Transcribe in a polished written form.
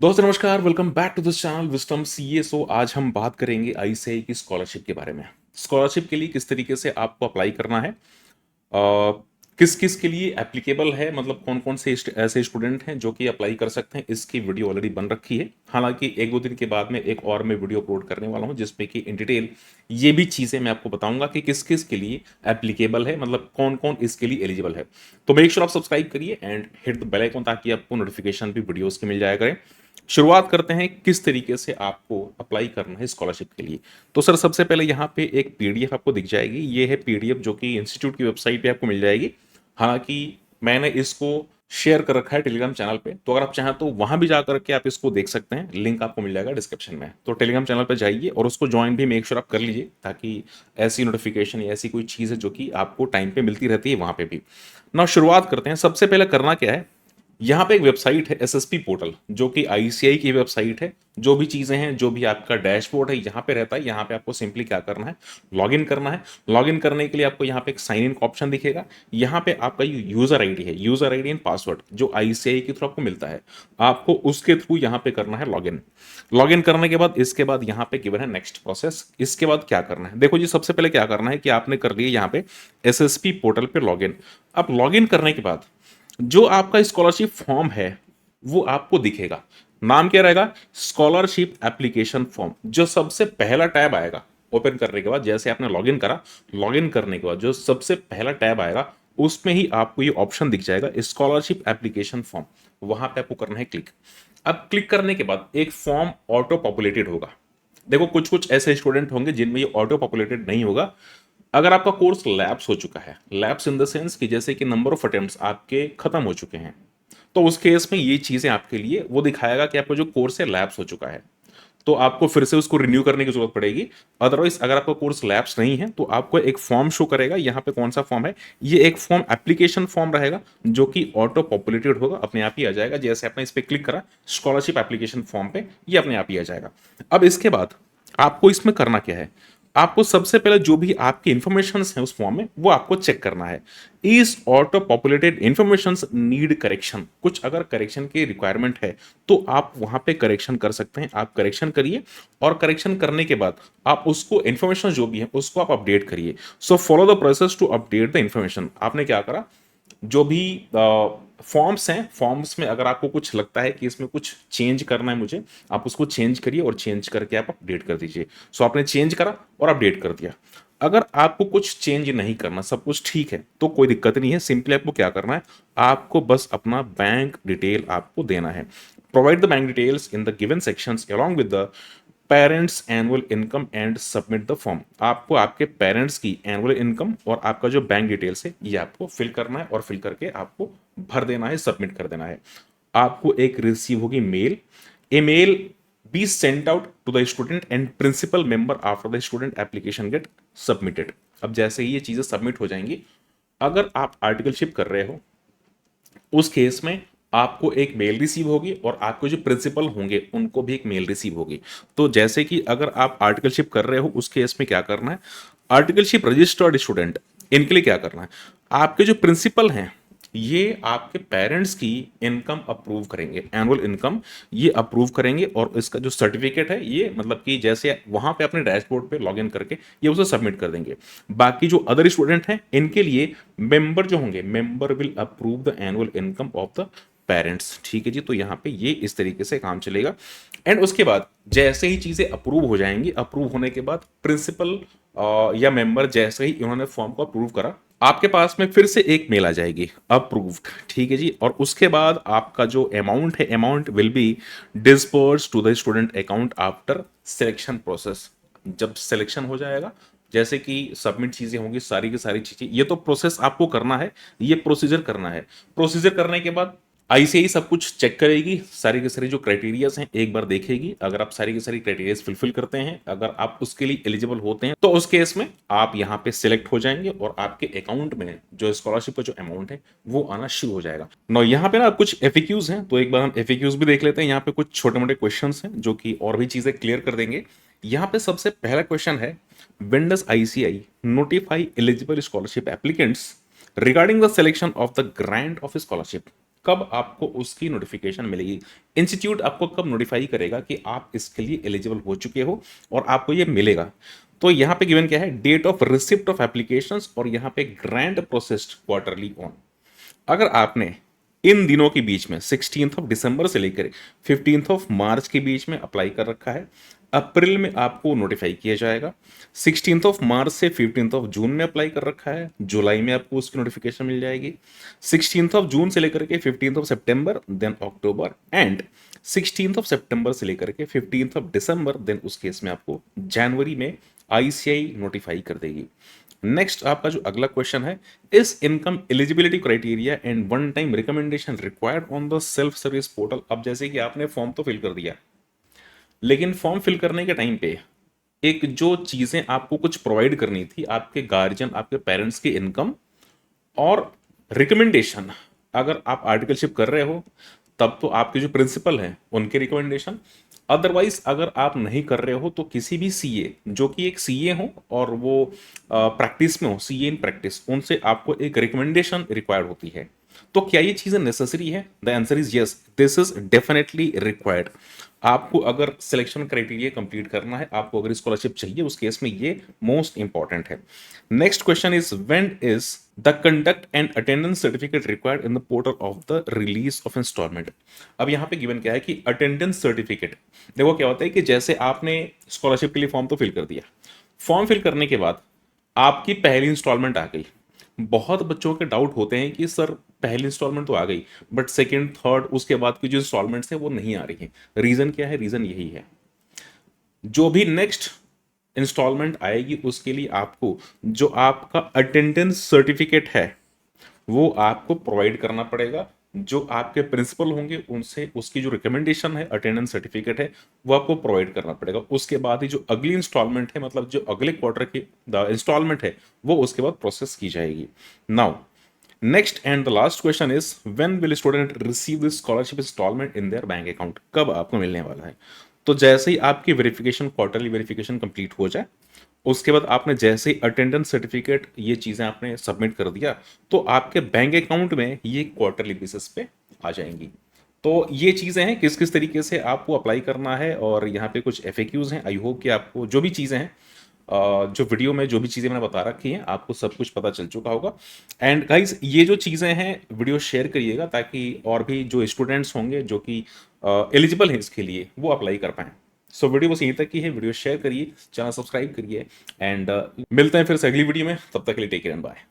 दोस्तों नमस्कार, welcome back to this channel Wisdom CA. आज हम बात करेंगे आईसीएआई की स्कॉलरशिप के बारे में। स्कॉलरशिप के लिए किस तरीके से आपको अप्लाई करना है, किस किस के लिए एप्लीकेबल है, मतलब कौन कौन से ऐसे स्टूडेंट हैं जो कि अप्लाई कर सकते हैं, इसकी वीडियो ऑलरेडी बन रखी है। हालांकि एक दो दिन के बाद में एक और मैं वीडियो अपलोड करने वाला हूं जिसमें कि इन डिटेल ये भी चीज़ें मैं आपको बताऊंगा कि किस किस के लिए एप्लीकेबल है, मतलब कौन कौन इसके लिए एलिजिबल है। तो मेक श्योर आप सब्सक्राइब करिए and hit the bell icon ताकि आपको नोटिफिकेशन भी वीडियोज़ की मिल जाया करें। शुरुआत करते हैं किस तरीके से आपको अप्लाई करना है स्कॉलरशिप के लिए। तो सर सबसे पहले यहाँ पे एक पीडीएफ आपको दिख जाएगी। ये है पीडीएफ जो कि इंस्टीट्यूट की वेबसाइट पे आपको मिल जाएगी। हालांकि मैंने इसको शेयर कर रखा है टेलीग्राम चैनल पे, तो अगर आप चाहें तो वहां भी जाकर के आप इसको देख सकते हैं। लिंक आपको मिल जाएगा डिस्क्रिप्शन में। तो टेलीग्राम चैनल पे जाइए और उसको ज्वाइन भी मेक श्योर आप कर लीजिए ताकि ऐसी नोटिफिकेशन या ऐसी कोई चीज़ है जो कि आपको टाइम पे मिलती रहती है वहां पे भी ना। शुरुआत करते हैं। सबसे पहले करना क्या है, यहाँ पे एक वेबसाइट है एसएसपी पोर्टल जो कि आईसीआई की वेबसाइट है। जो भी चीज़ें हैं, जो भी आपका डैशबोर्ड है यहाँ पे रहता है। यहाँ पे आपको सिंपली क्या करना है, लॉगिन करना है। लॉगिन करने के लिए आपको यहाँ पे एक साइन इन का ऑप्शन दिखेगा। यहाँ पे आपका यूजर आईडी है, यूजर आईडी एंड पासवर्ड जो आईसीआई के थ्रू आपको मिलता है, आपको उसके थ्रू यहाँ पे करना है लॉगिन। लॉगिन करने के बाद इसके बाद यहाँ पे गिवन है नेक्स्ट प्रोसेस। इसके बाद क्या करना है, देखो जी, सबसे पहले क्या करना है कि आपने कर लिया यहाँ पे एसएसपी पोर्टल पे लॉगिन। अब लॉगिन करने के बाद जो आपका स्कॉलरशिप फॉर्म है वो आपको दिखेगा। नाम क्या रहेगा, स्कॉलरशिप एप्लीकेशन फॉर्म। जो सबसे पहला टैब आएगा ओपन करने के बाद, जैसे आपने लॉगिन करा, लॉगिन करने के बाद जो सबसे पहला टैब आएगा उसमें ही आपको ये ऑप्शन दिख जाएगा स्कॉलरशिप एप्लीकेशन फॉर्म। वहां पे आपको करना है क्लिक। अब क्लिक करने के बाद एक फॉर्म ऑटो पॉपुलेटेड होगा। देखो कुछ कुछ ऐसे स्टूडेंट होंगे जिनमें ये ऑटो पॉपुलेटेड नहीं होगा। अगर आपका कोर्स लैप्स हो चुका है, लैप्स इन द सेंस कि जैसे कि नंबर ऑफ अटेम्प्ट्स आपके खत्म हो चुके हैं, तो उस केस में ये चीजें आपके लिए वो दिखाएगा कि आपका जो कोर्स है लैप्स हो चुका है, तो आपको फिर से उसको रिन्यू करने की जरूरत पड़ेगी। अदरवाइज अगर आपका कोर्स लैप्स नहीं है तो आपको एक फॉर्म शो करेगा। यहाँ पे कौन सा फॉर्म है, ये एक फॉर्म एप्लीकेशन फॉर्म रहेगा जो कि ऑटो पॉपुलेटेड होगा, अपने आप ही आ जाएगा। जैसे आपने इस पर क्लिक करा स्कॉलरशिप एप्लीकेशन फॉर्म पे, ये अपने आप ही आ जाएगा। अब इसके बाद आपको इसमें करना क्या है, आपको सबसे पहले जो भी आपकी इंफॉर्मेशन है उस फॉर्म में वो आपको चेक करना है। इस auto populated information need correction, कुछ अगर करेक्शन की रिक्वायरमेंट है तो आप वहां पे करेक्शन कर सकते हैं। आप करेक्शन करिए और करेक्शन करने के बाद आप उसको इंफॉर्मेशन जो भी है उसको आप अपडेट करिए। So follow the process to update the information. आपने क्या करा, जो भी फॉर्म्स हैं, फॉर्म्स में अगर आपको कुछ लगता है कि इसमें कुछ चेंज करना है मुझे, आप उसको चेंज करिए और चेंज करके आप अपडेट कर दीजिए। सो आपने चेंज करा और अपडेट कर दिया। अगर आपको कुछ चेंज नहीं करना, सब कुछ ठीक है, तो कोई दिक्कत नहीं है। सिंपली आपको क्या करना है, आपको बस अपना बैंक डिटेल आपको देना है। Provide the bank details in the given sections along with the parents annual income and submit the form. आपको आपके पेरेंट्स की एनुअल इनकम और आपका जो बैंक डिटेल्स है ये आपको फिल करना है और फिल करके आपको भर देना है, सबमिट कर देना है। आपको एक रिसीव होगी mail. A mail be sent out to the student and principal member after the student application get submitted. अब जैसे ही ये चीजें सबमिट हो जाएंगी, अगर आप आर्टिकलशिप कर रहे हो उस केस में आपको एक मेल रिसीव होगी और आपको जो प्रिंसिपल होंगे उनको भी एक मेल रिसीव होगी। तो जैसे कि अगर आप आर्टिकलशिप कर रहे हो उस केस में क्या करना है, आर्टिकलशिप रजिस्टर्ड स्टूडेंट, इनके लिए क्या करना है, आपके जो प्रिंसिपल हैं ये आपके पेरेंट्स की इनकम अप्रूव करेंगे, एनुअल इनकम ये अप्रूव करेंगे और इसका जो सर्टिफिकेट है ये मतलब कि जैसे वहां पे अपने डैशबोर्ड पे लॉगिन करके ये उसे सबमिट कर देंगे। बाकी जो अदर स्टूडेंट हैं इनके लिए मेंबर जो होंगे, member will approve the annual income of the parents. ठीक है जी, तो यहाँ पे ये इस तरीके से काम चलेगा। एंड उसके बाद जैसे ही चीजें अप्रूव हो जाएंगी, अप्रूव होने के बाद प्रिंसिपल या मेंबर जैसे ही इन्होंने फॉर्म को अप्रूव करा, आपके पास में फिर से एक मेल आ जाएगी अप्रूव्ड। ठीक है जी, और उसके बाद आपका जो अमाउंट है, amount will be disperse to the student account after selection process. जब सिलेक्शन हो जाएगा, जैसे कि सबमिट चीजें होंगी, सारी की सारी चीजें, ये तो प्रोसेस आपको करना है, ये प्रोसीजर करना है। प्रोसीजर करने के बाद आईसीआई सब कुछ चेक करेगी, सारी की सारी जो क्राइटेरियाज हैं एक बार देखेगी। अगर आप सारी की सारी क्राइटेरियाज फुलफिल करते हैं, अगर आप उसके लिए एलिजिबल होते हैं, तो उस केस में आप यहाँ पे सिलेक्ट हो जाएंगे और आपके अकाउंट में जो स्कॉलरशिप का जो अमाउंट है वो आना शुरू हो जाएगा। नो यहाँ पे ना कुछ एफएक्यूज हैं, तो एक बार हम एफएक्यूज भी देख लेते हैं। यहाँ पे कुछ छोटे मोटे क्वेश्चन हैं जो कि और भी चीजें क्लियर कर देंगे। यहाँ पे सबसे पहला क्वेश्चन है, when does ICI notify eligible scholarship applicants regarding the selection of the grant of scholarship। कब आपको उसकी नोटिफिकेशन मिलेगी, इंस्टीट्यूट आपको कब नोटिफाई करेगा कि आप इसके लिए एलिजिबल हो चुके हो और आपको ये मिलेगा। तो यहाँ पे गिवन क्या है, date of receipt of applications और यहाँ पे ग्रांट प्रोसेस्ड क्वार्टरली ऑन। अगर आपने इन दिनों के बीच में 16th ऑफ दिसंबर से लेकर 15th ऑफ मार्च के बीच में अप्लाई कर रखा है, अप्रैल में आपको नोटिफाई किया जाएगा। 16th ऑफ मार्च से 15th ऑफ जून में अप्लाई कर रखा है, जुलाई में आपको उसकी नोटिफिकेशन मिल जाएगी। 16th ऑफ जून से लेकर के 15th ऑफ सितंबर, then October, and 16th of सितंबर से लेकर के 15th ऑफ दिसंबर, देन उस केस में आपको जनवरी में आईसीआई नोटिफाई कर देगी। नेक्स्ट आपका जो अगला क्वेश्चन है, इस income eligibility criteria and one time recommendation required on the self service portal. अब जैसे कि आपने फॉर्म तो फिल कर दिया, लेकिन फॉर्म फिल करने के टाइम पे एक जो चीजें आपको कुछ प्रोवाइड करनी थी, आपके गार्जियन, आपके पेरेंट्स की इनकम और रिकमेंडेशन, अगर आप आर्टिकलशिप कर रहे हो तब तो आपके जो प्रिंसिपल हैं उनके रिकमेंडेशन, अदरवाइज अगर आप नहीं कर रहे हो तो किसी भी सीए जो कि एक सीए हो और वो प्रैक्टिस में हो, सीए इन प्रैक्टिस, उनसे आपको एक रिकमेंडेशन रिक्वायर्ड होती है। तो क्या ये चीजें नेसेसरी है? The answer is yes, this is definitely required. आपको अगर सिलेक्शन क्राइटेरिया कंप्लीट करना है, आपको अगर स्कॉलरशिप चाहिए, उस केस में ये मोस्ट इंपॉर्टेंट है। Next question is, when is the conduct and attendance certificate required in the portal of the release of instalment. अब यहां पे गिवन क्या है कि अटेंडेंस सर्टिफिकेट, देखो क्या होता है कि जैसे आपने स्कॉलरशिप के लिए फॉर्म तो फिल कर दिया, फॉर्म फिल करने के बाद आपकी पहली इंस्टॉलमेंट आ गई। बहुत बच्चों के डाउट होते हैं कि सर पहली इंस्टॉलमेंट तो आ गई बट सेकंड थर्ड उसके बाद की जो इंस्टॉलमेंट्स है वो नहीं आ रही है। रीजन क्या है? रीजन यही है, जो भी नेक्स्ट इंस्टॉलमेंट आएगी उसके लिए आपको जो आपका अटेंडेंस सर्टिफिकेट है वो आपको प्रोवाइड करना पड़ेगा। जो आपके प्रिंसिपल होंगे उनसे उसकी जो रिकमेंडेशन है, अटेंडेंस सर्टिफिकेट है, वो आपको प्रोवाइड करना पड़ेगा। उसके बाद ही जो अगली इंस्टॉलमेंट है, मतलब जो अगले क्वार्टर की इंस्टॉलमेंट है, वो उसके बाद प्रोसेस की जाएगी। Now next and the last question is, when will student receive this scholarship instalment in their bank account. कब आपको मिलने वाला है? तो जैसे ही आपकी वेरिफिकेशन, क्वार्टरली वेरिफिकेशन कंप्लीट हो जाए, उसके बाद आपने जैसे ही अटेंडेंस सर्टिफिकेट ये चीज़ें आपने सबमिट कर दिया, तो आपके बैंक अकाउंट में ये क्वार्टरली बेसिस पे आ जाएंगी। तो ये चीज़ें हैं किस किस तरीके से आपको अप्लाई करना है, और यहाँ पे कुछ एफएक्यूज हैं। आई होप कि आपको जो भी चीज़ें हैं, जो वीडियो में जो भी चीज़ें मैंने बता रखी हैं, आपको सब कुछ पता चल चुका होगा। एंड गाइज ये जो चीज़ें हैं वीडियो शेयर करिएगा ताकि और भी जो स्टूडेंट्स होंगे जो कि एलिजिबल हैं इसके लिए, वो अप्लाई कर पाएँ। सो वीडियो बस यहीं तक की है, वीडियो शेयर करिए, चैनल सब्सक्राइब करिए, एंड मिलते हैं फिर से अगली वीडियो में। तब तक के लिए टेक केयर एंड बाय।